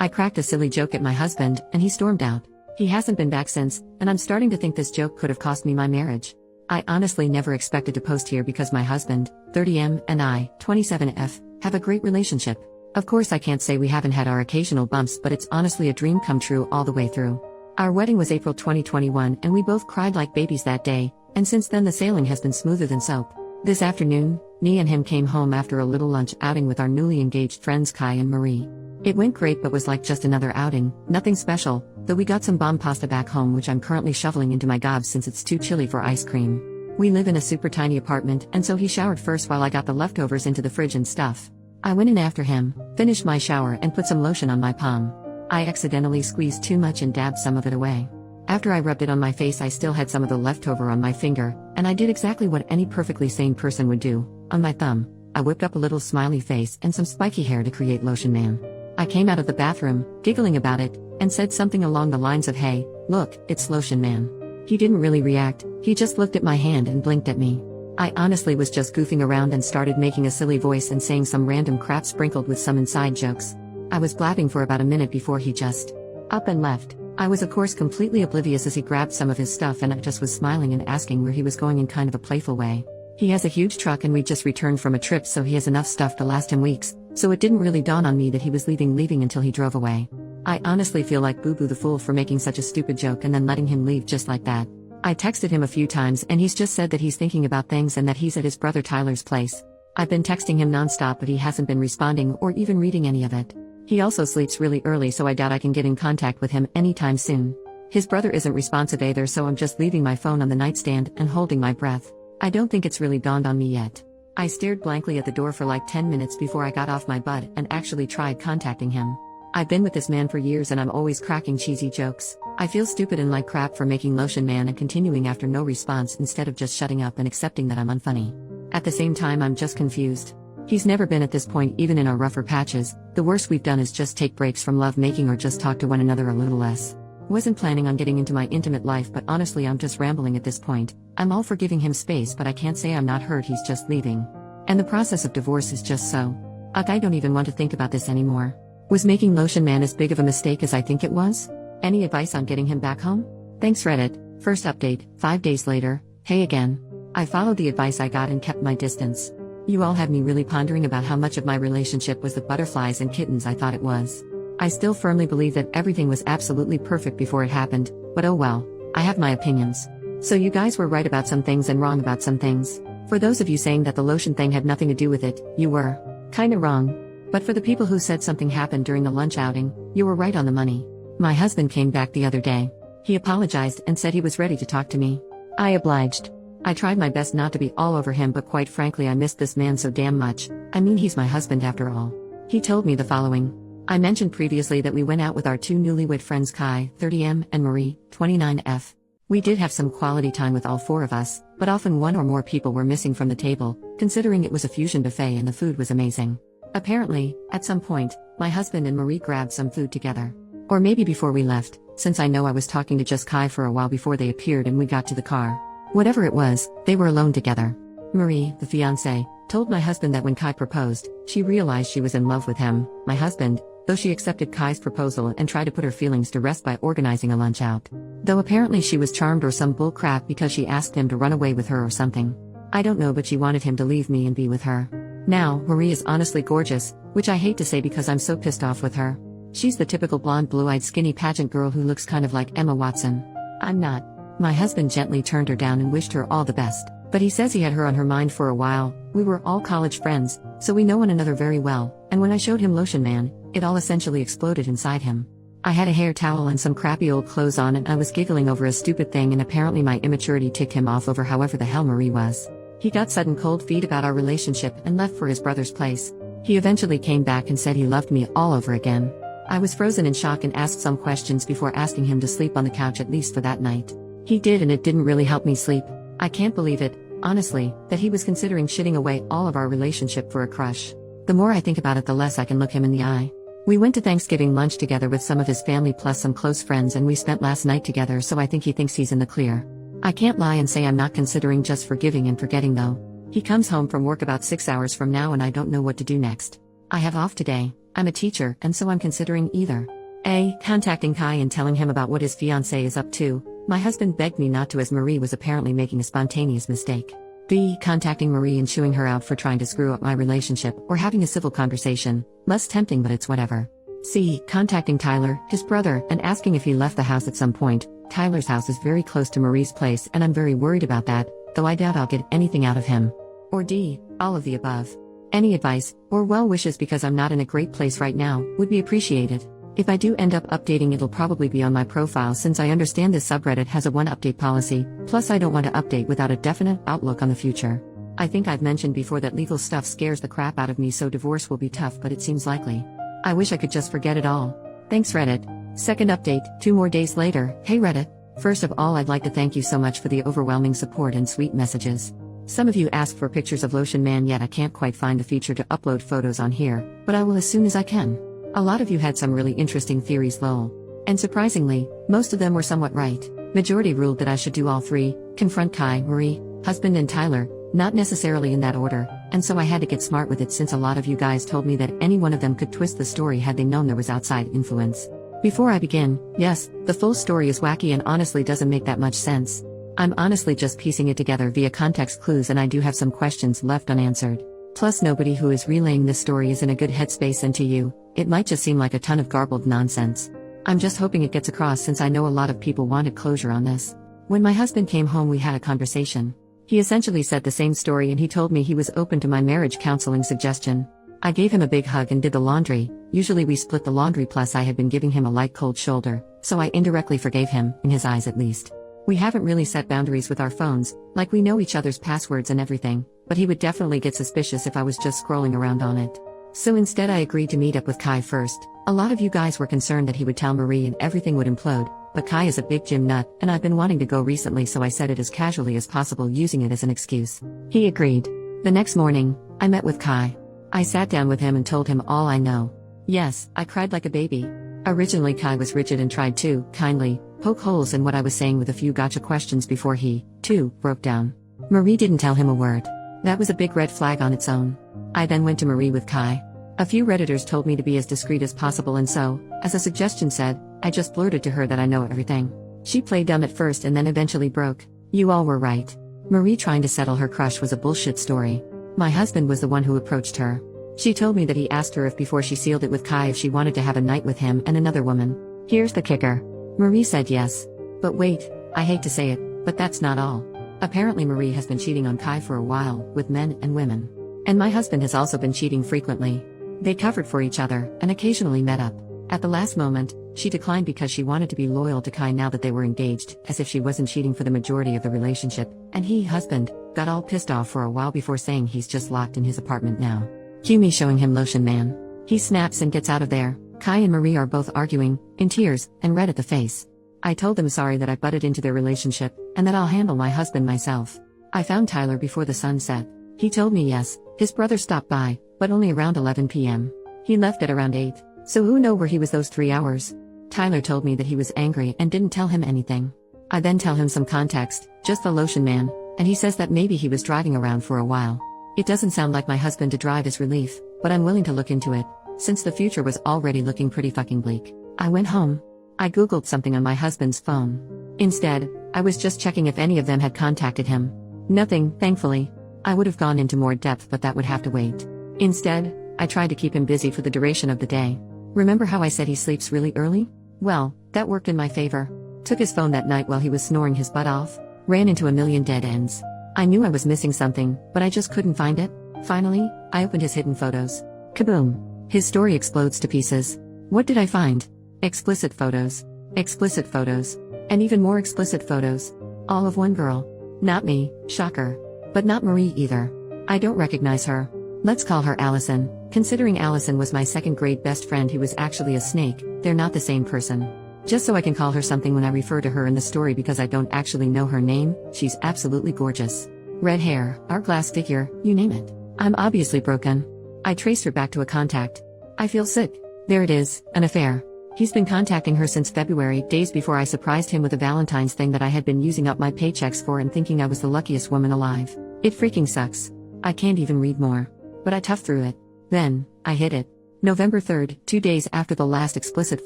I cracked a silly joke at my husband, and he stormed out. He hasn't been back since, and I'm starting to think this joke could have cost me my marriage. I honestly never expected to post here because my husband, 30M, and I, 27F, have a great relationship. Of course I can't say we haven't had our occasional bumps, but it's honestly a dream come true all the way through. Our wedding was April 2021 and we both cried like babies that day, and since then the sailing has been smoother than soap. This afternoon, me and him came home after a little lunch outing with our newly engaged friends Kai and Marie. It went great but was like just another outing, nothing special, though we got some bomb pasta back home which I'm currently shoveling into my gobs since it's too chilly for ice cream. We live in a super tiny apartment and so he showered first while I got the leftovers into the fridge and stuff. I went in after him, finished my shower and put some lotion on my palm. I accidentally squeezed too much and dabbed some of it away. After I rubbed it on my face I still had some of the leftover on my finger, and I did exactly what any perfectly sane person would do. On my thumb, I whipped up a little smiley face and some spiky hair to create Lotion Man. I came out of the bathroom, giggling about it, and said something along the lines of hey, look, it's Lotion Man. He didn't really react, he just looked at my hand and blinked at me. I honestly was just goofing around and started making a silly voice and saying some random crap sprinkled with some inside jokes. I was blabbing for about a minute before he just up and left. I was of course completely oblivious as he grabbed some of his stuff and I just was smiling and asking where he was going in kind of a playful way. He has a huge truck and we just returned from a trip so he has enough stuff to last him weeks, so it didn't really dawn on me that he was leaving until he drove away. I honestly feel like Boo Boo the fool for making such a stupid joke and then letting him leave just like that. I texted him a few times and he's just said that he's thinking about things and that he's at his brother Tyler's place. I've been texting him nonstop but he hasn't been responding or even reading any of it. He also sleeps really early so I doubt I can get in contact with him anytime soon. His brother isn't responsive either so I'm just leaving my phone on the nightstand and holding my breath. I don't think it's really dawned on me yet. I stared blankly at the door for like 10 minutes before I got off my butt and actually tried contacting him. I've been with this man for years and I'm always cracking cheesy jokes. I feel stupid and like crap for making Lotion Man and continuing after no response instead of just shutting up and accepting that I'm unfunny. At the same time I'm just confused. He's never been at this point even in our rougher patches. The worst we've done is just take breaks from love making or just talk to one another a little less. Wasn't planning on getting into my intimate life but honestly I'm just rambling at this point. I'm all for giving him space but I can't say I'm not hurt he's just leaving. And the process of divorce is just so. I don't even want to think about this anymore. Was making Lotion Man as big of a mistake as I think it was? Any advice on getting him back home? Thanks Reddit. First update, 5 days later, hey again. I followed the advice I got and kept my distance. You all have me really pondering about how much of my relationship was the butterflies and kittens I thought it was. I still firmly believe that everything was absolutely perfect before it happened, but oh well, I have my opinions. So you guys were right about some things and wrong about some things. For those of you saying that the lotion thing had nothing to do with it, you were kinda wrong. But for the people who said something happened during the lunch outing, you were right on the money. My husband came back the other day. He apologized and said he was ready to talk to me. I obliged. I tried my best not to be all over him but quite frankly I missed this man so damn much. I mean he's my husband after all. He told me the following. I mentioned previously that we went out with our two newlywed friends Kai, 30M, and Marie, 29F. We did have some quality time with all four of us, but often one or more people were missing from the table, considering it was a fusion buffet and the food was amazing. Apparently, at some point, my husband and Marie grabbed some food together. Or maybe before we left, since I know I was talking to just Kai for a while before they appeared and we got to the car. Whatever it was, they were alone together. Marie, the fiancée, told my husband that when Kai proposed, she realized she was in love with him, my husband, though she accepted Kai's proposal and tried to put her feelings to rest by organizing a lunch out. Though apparently she was charmed or some bull crap because she asked him to run away with her or something. I don't know but she wanted him to leave me and be with her. Now, Marie is honestly gorgeous, which I hate to say because I'm so pissed off with her. She's the typical blonde blue-eyed skinny pageant girl who looks kind of like Emma Watson. I'm not. My husband gently turned her down and wished her all the best, but he says he had her on her mind for a while. We were all college friends, so we know one another very well, and when I showed him Lotion Man, it all essentially exploded inside him. I had a hair towel and some crappy old clothes on and I was giggling over a stupid thing and apparently my immaturity ticked him off over however the hell Marie was. He got sudden cold feet about our relationship and left for his brother's place. He eventually came back and said he loved me all over again. I was frozen in shock and asked some questions before asking him to sleep on the couch at least for that night. He did and it didn't really help me sleep. I can't believe it, honestly, that he was considering shitting away all of our relationship for a crush. The more I think about it the less I can look him in the eye. We went to Thanksgiving lunch together with some of his family plus some close friends and we spent last night together so I think he thinks he's in the clear. I can't lie and say I'm not considering just forgiving and forgetting though. He comes home from work about 6 hours from now and I don't know what to do next. I have off today, I'm a teacher, and so I'm considering either A. Contacting Kai and telling him about what his fiancée is up to. My husband begged me not to as Marie was apparently making a spontaneous mistake. B. Contacting Marie and chewing her out for trying to screw up my relationship or having a civil conversation. Less tempting, but it's whatever. C. Contacting Tyler, his brother, and asking if he left the house at some point. Tyler's house is very close to Marie's place and I'm very worried about that, though I doubt I'll get anything out of him. Or D. All of the above. Any advice, or well wishes because I'm not in a great place right now, would be appreciated. If I do end up updating, it'll probably be on my profile since I understand this subreddit has a one update policy, plus I don't want to update without a definite outlook on the future. I think I've mentioned before that legal stuff scares the crap out of me, so divorce will be tough, but it seems likely. I wish I could just forget it all. Thanks Reddit. Second update, 2 more days later. Hey Reddit. First of all, I'd like to thank you so much for the overwhelming support and sweet messages. Some of you asked for pictures of Lotion Man, yet I can't quite find the feature to upload photos on here, but I will as soon as I can. A lot of you had some really interesting theories, lol. And surprisingly, most of them were somewhat right. Majority ruled that I should do all 3, confront Kai, Marie, husband and Tyler, not necessarily in that order, and so I had to get smart with it since a lot of you guys told me that any one of them could twist the story had they known there was outside influence. Before I begin, yes, the full story is wacky and honestly doesn't make that much sense. I'm honestly just piecing it together via context clues, and I do have some questions left unanswered. Plus, nobody who is relaying this story is in a good headspace, and to you, it might just seem like a ton of garbled nonsense. I'm just hoping it gets across since I know a lot of people wanted closure on this. When my husband came home, we had a conversation. He essentially said the same story, and he told me he was open to my marriage counseling suggestion. I gave him a big hug and did the laundry. Usually we split the laundry, plus I had been giving him a light cold shoulder, so I indirectly forgave him, in his eyes at least. We haven't really set boundaries with our phones, like we know each other's passwords and everything, but he would definitely get suspicious if I was just scrolling around on it. So instead I agreed to meet up with Kai first. A lot of you guys were concerned that he would tell Marie and everything would implode, but Kai is a big gym nut, and I've been wanting to go recently, so I said it as casually as possible, using it as an excuse. He agreed. The next morning, I met with Kai. I sat down with him and told him all I know. Yes, I cried like a baby. Originally Kai was rigid and tried to, kindly, poke holes in what I was saying with a few gotcha questions before he, too, broke down. Marie didn't tell him a word. That was a big red flag on its own. I then went to Marie with Kai. A few Redditors told me to be as discreet as possible, and so, as a suggestion said, I just blurted to her that I know everything. She played dumb at first and then eventually broke. You all were right. Marie trying to settle her crush was a bullshit story. My husband was the one who approached her. She told me that he asked her if before she sealed it with Kai if she wanted to have a night with him and another woman. Here's the kicker. Marie said yes. But wait, I hate to say it, but that's not all. Apparently Marie has been cheating on Kai for a while, with men and women. And my husband has also been cheating frequently. They covered for each other, and occasionally met up. At the last moment, she declined because she wanted to be loyal to Kai now that they were engaged, as if she wasn't cheating for the majority of the relationship, and he, husband, got all pissed off for a while before saying he's just locked in his apartment now. Cue me showing him Lotion Man. He snaps and gets out of there. Kai and Marie are both arguing, in tears, and red at the face. I told them sorry that I butted into their relationship, and that I'll handle my husband myself. I found Tyler before the sun set. He told me yes, his brother stopped by, but only around 11 p.m. He left at around 8, so who know where he was those 3 hours? Tyler told me that he was angry and didn't tell him anything. I then tell him some context, just the Lotion Man, and he says that maybe he was driving around for a while. It doesn't sound like my husband to drive is relief, but I'm willing to look into it, since the future was already looking pretty fucking bleak. I went home. I googled something on my husband's phone. Instead, I was just checking if any of them had contacted him. Nothing, thankfully. I would have gone into more depth, but that would have to wait. Instead, I tried to keep him busy for the duration of the day. Remember how I said he sleeps really early? Well, that worked in my favor. Took his phone that night while he was snoring his butt off. Ran into a million dead ends. I knew I was missing something, but I just couldn't find it. Finally, I opened his hidden photos. Kaboom! His story explodes to pieces. What did I find? Explicit photos. Explicit photos. And even more explicit photos. All of one girl. Not me, shocker. But not Marie either. I don't recognize her. Let's call her Allison. Considering Allison was my second grade best friend who was actually a snake, they're not the same person. Just so I can call her something when I refer to her in the story because I don't actually know her name, she's absolutely gorgeous. Red hair, hourglass figure, you name it. I'm obviously broken. I traced her back to a contact. I feel sick. There it is, an affair. He's been contacting her since February, days before I surprised him with a Valentine's thing that I had been using up my paychecks for and thinking I was the luckiest woman alive. It freaking sucks. I can't even read more. But I toughed through it. Then, I hit it. November 3rd, 2 days after the last explicit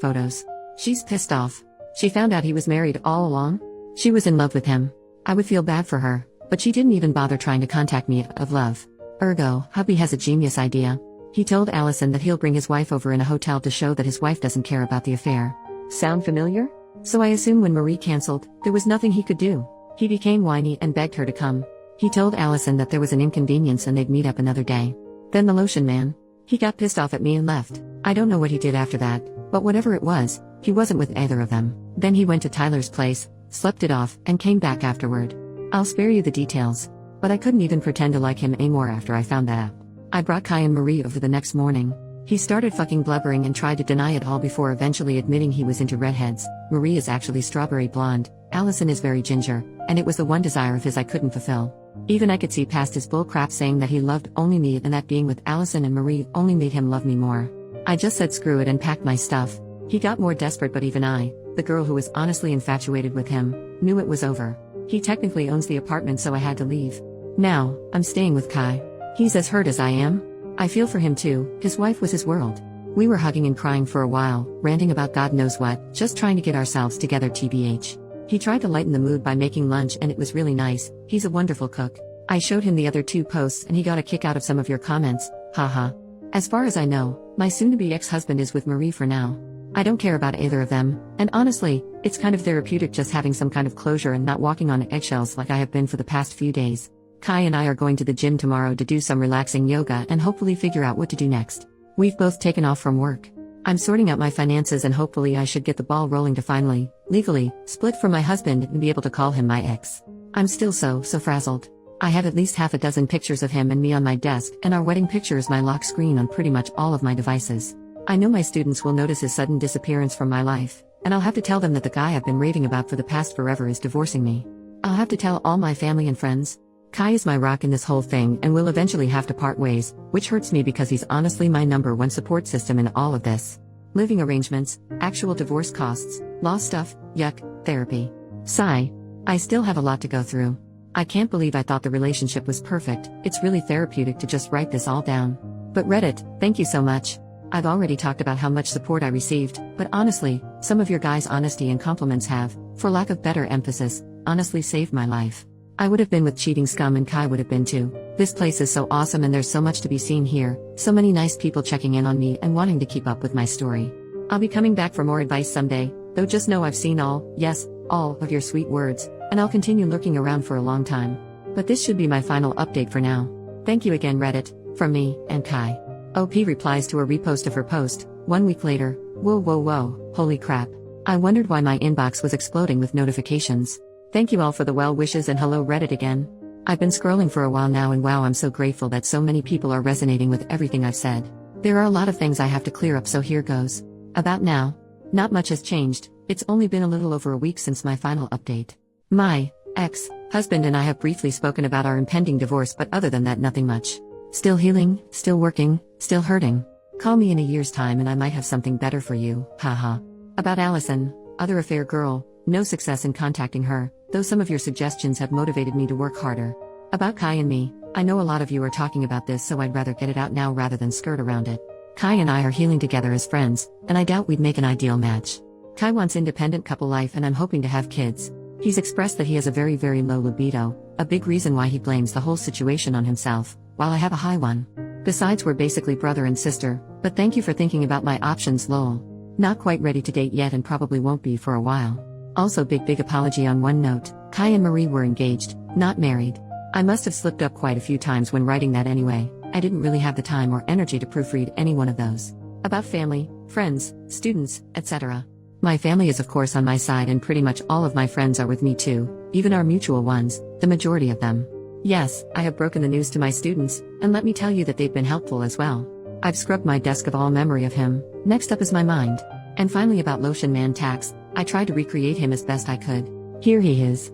photos. She's pissed off. She found out he was married all along. She was in love with him. I would feel bad for her, but she didn't even bother trying to contact me of love. Ergo, hubby has a genius idea. He told Allison that he'll bring his wife over in a hotel to show that his wife doesn't care about the affair. Sound familiar? So I assume when Marie cancelled, there was nothing he could do. He became whiny and begged her to come. He told Allison that there was an inconvenience and they'd meet up another day. Then the lotion man. He got pissed off at me and left. I don't know what he did after that, but whatever it was, he wasn't with either of them. Then he went to Tyler's place, slept it off, and came back afterward. I'll spare you the details. But I couldn't even pretend to like him anymore after I found that out. I brought Kai and Marie over the next morning. He started fucking blubbering and tried to deny it all before eventually admitting he was into redheads. Marie is actually strawberry blonde, Allison is very ginger, and it was the one desire of his I couldn't fulfill. Even I could see past his bull crap saying that he loved only me and that being with Allison and Marie only made him love me more. I just said screw it and packed my stuff. He got more desperate, but even I, the girl who was honestly infatuated with him, knew it was over. He technically owns the apartment, so I had to leave. Now, I'm staying with Kai. He's as hurt as I am. I feel for him too, his wife was his world. We were hugging and crying for a while, ranting about God knows what, just trying to get ourselves together tbh. He tried to lighten the mood by making lunch and it was really nice, he's a wonderful cook. I showed him the other 2 posts and he got a kick out of some of your comments, haha. As far as I know, my soon-to-be ex-husband is with Marie for now. I don't care about either of them, and honestly, it's kind of therapeutic just having some kind of closure and not walking on eggshells like I have been for the past few days. Kai and I are going to the gym tomorrow to do some relaxing yoga and hopefully figure out what to do next. We've both taken off from work. I'm sorting out my finances and hopefully I should get the ball rolling to finally, legally, split from my husband and be able to call him my ex. I'm still so frazzled. I have at least half a dozen pictures of him and me on my desk, and our wedding picture is my lock screen on pretty much all of my devices. I know my students will notice his sudden disappearance from my life, and I'll have to tell them that the guy I've been raving about for the past forever is divorcing me. I'll have to tell all my family and friends. Kai is my rock in this whole thing and will eventually have to part ways, which hurts me because he's honestly my #1 support system in all of this. Living arrangements, actual divorce costs, law stuff, yuck, therapy. Sigh. I still have a lot to go through. I can't believe I thought the relationship was perfect. It's really therapeutic to just write this all down. But Reddit, thank you so much. I've already talked about how much support I received, but honestly, some of your guys' honesty and compliments have, for lack of better emphasis, honestly saved my life. I would have been with cheating scum and Kai would have been too. This place is so awesome and there's so much to be seen here, so many nice people checking in on me and wanting to keep up with my story. I'll be coming back for more advice someday, though just know I've seen all, yes, all of your sweet words, and I'll continue lurking around for a long time. But this should be my final update for now. Thank you again Reddit, from me, and Kai. OP replies to a repost of her post, 1 week later, whoa, holy crap. I wondered why my inbox was exploding with notifications. Thank you all for the well wishes and hello Reddit again. I've been scrolling for a while now and wow, I'm so grateful that so many people are resonating with everything I've said. There are a lot of things I have to clear up, so here goes. About now. Not much has changed, it's only been a little over a week since my final update. My ex-husband and I have briefly spoken about our impending divorce, but other than that nothing much. Still healing, still working, still hurting. Call me in a year's time and I might have something better for you, haha. About Allison, other affair girl, no success in contacting her, though some of your suggestions have motivated me to work harder. About Kai and me, I know a lot of you are talking about this, so I'd rather get it out now rather than skirt around it. Kai and I are healing together as friends, and I doubt we'd make an ideal match. Kai wants independent couple life and I'm hoping to have kids. He's expressed that he has a very low libido, a big reason why he blames the whole situation on himself, while I have a high one. Besides, we're basically brother and sister, but thank you for thinking about my options lol. Not quite ready to date yet and probably won't be for a while. Also big apology on one note, Kai and Marie were engaged, not married. I must have slipped up quite a few times when writing that anyway, I didn't really have the time or energy to proofread any one of those. About family, friends, students, etc. My family is of course on my side and pretty much all of my friends are with me too, even our mutual ones, the majority of them. Yes, I have broken the news to my students, and let me tell you that they've been helpful as well. I've scrubbed my desk of all memory of him, next up is my mind. And finally about Lotion Man Tax, I tried to recreate him as best I could. Here he is.